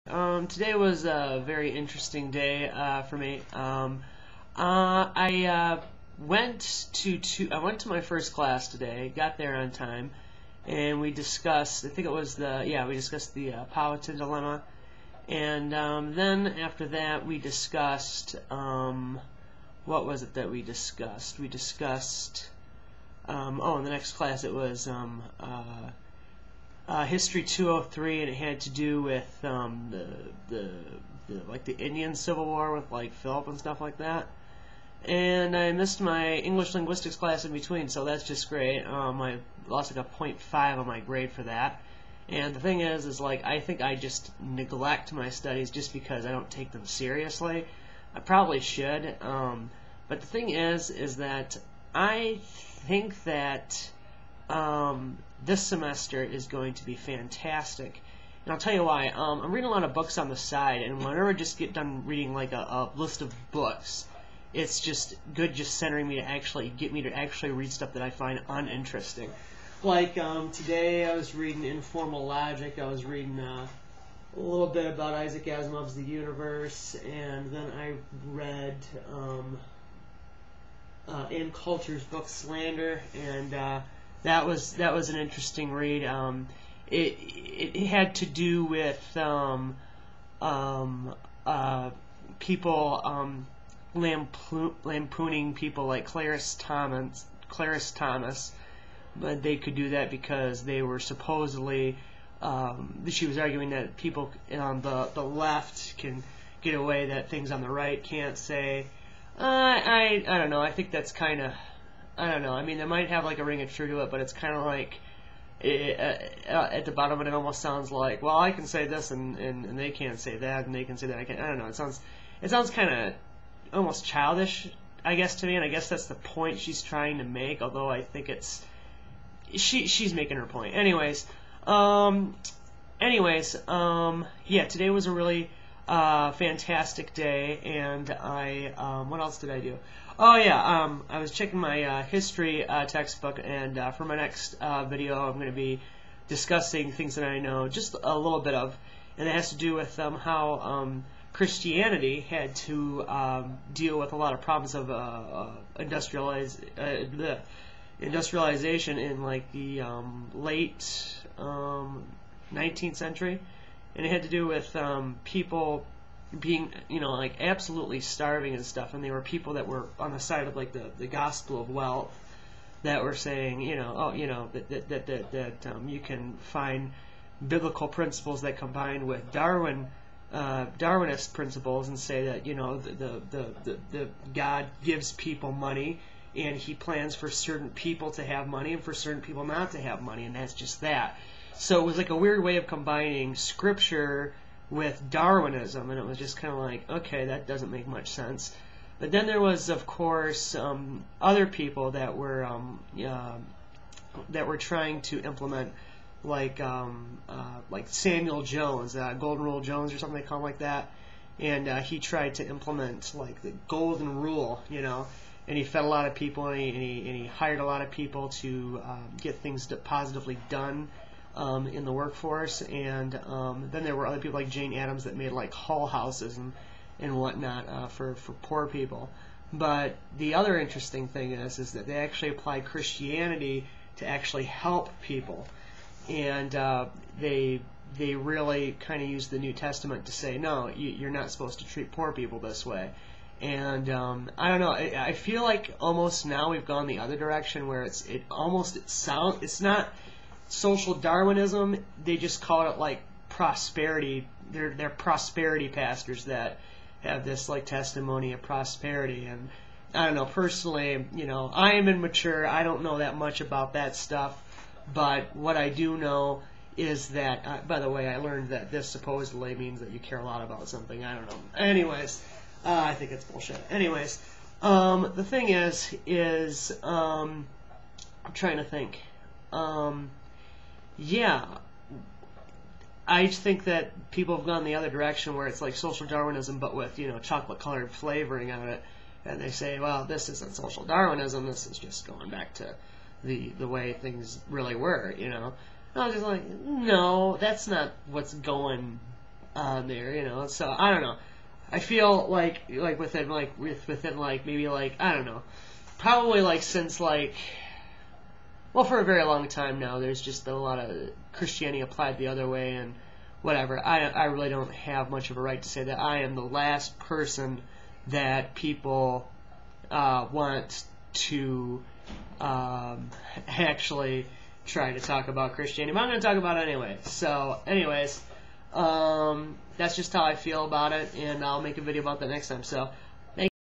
Today was a very interesting day for me. I I went to my first class today. Got there on time, and we discussed. I think it was we discussed the Powhatan dilemma, and then after that we discussed what was it that we discussed? We discussed in the next class it was History 203, and it had to do with the Indian Civil War with like Philip and stuff like that. And I missed my English linguistics class in between, so that's just great. I lost like a .5 on my grade for that. And the thing is like I think I just neglect my studies just because I don't take them seriously. I probably should. But the thing is that I think that this semester is going to be fantastic. And I'll tell you why. I'm reading a lot of books on the side, and whenever I just get done reading like a list of books, it's just good just centering me to actually get me to actually read stuff that I find uninteresting. Like today I was reading Informal Logic. I was reading a little bit about Isaac Asimov's The Universe, and then I read Ann Coulter's book Slander, and that was an interesting read. It had to do with people lampooning people like Clarence Thomas, but they could do that because they were supposedly. She was arguing that people on the left can get away that things on the right can't say. I don't know. I think that's kind of. I don't know. I mean, it might have like a ring of truth to it, but it's kind of like at the bottom of it almost sounds like, well, I can say this and they can't say that, and they can say that. I don't know. It sounds kind of almost childish, I guess, to me, and I guess that's the point she's trying to make. Although I think she's making her point. Yeah, today was a really fantastic day, and what else did I do? Oh yeah, I was checking my history textbook, and for my next video, I'm going to be discussing things that I know just a little bit of, and it has to do with how Christianity had to deal with a lot of problems of industrialization in like the late 19th century, and it had to do with people being, like absolutely starving and stuff, and they were people that were on the side of like the gospel of wealth that were saying, that you can find biblical principles that combine with Darwinist principles and say that the God gives people money, and He plans for certain people to have money and for certain people not to have money, and that's just that. So it was like a weird way of combining scripture with Darwinism, and it was just kind of like, okay, that doesn't make much sense. But then there was, of course, other people that were trying to implement, like Samuel Jones, Golden Rule Jones or something they call him like that, and he tried to implement like the Golden Rule, and he fed a lot of people, and he hired a lot of people to get things positively done in the workforce, and then there were other people like Jane Addams that made like Hull houses and whatnot for poor people. But the other interesting thing is that they actually applied Christianity to actually help people, and they really kind of used the New Testament to say, no, you're not supposed to treat poor people this way. And I don't know. I feel like almost now we've gone the other direction, where it's not social Darwinism. They just call it like prosperity. They're prosperity pastors that have this like testimony of prosperity. And I don't know, personally, I am immature. I don't know that much about that stuff. But what I do know is that, by the way, I learned that this supposedly means that you care a lot about something. I don't know. Anyways, I think it's bullshit. Anyways, the thing is I'm trying to think. Yeah, I think that people have gone the other direction, where it's like social Darwinism, but with chocolate-colored flavoring on it, and they say, well, this isn't social Darwinism. This is just going back to the way things really were. And I was just like, no, that's not what's going on there, you know. So I don't know. I feel like within maybe like I don't know, probably like since like well for a very long time now, there's just a lot of Christianity applied the other way and whatever. I really don't have much of a right to say that I am the last person that people want to actually try to talk about Christianity, but I'm going to talk about it anyway. So, anyways, that's just how I feel about it, and I'll make a video about that next time. So,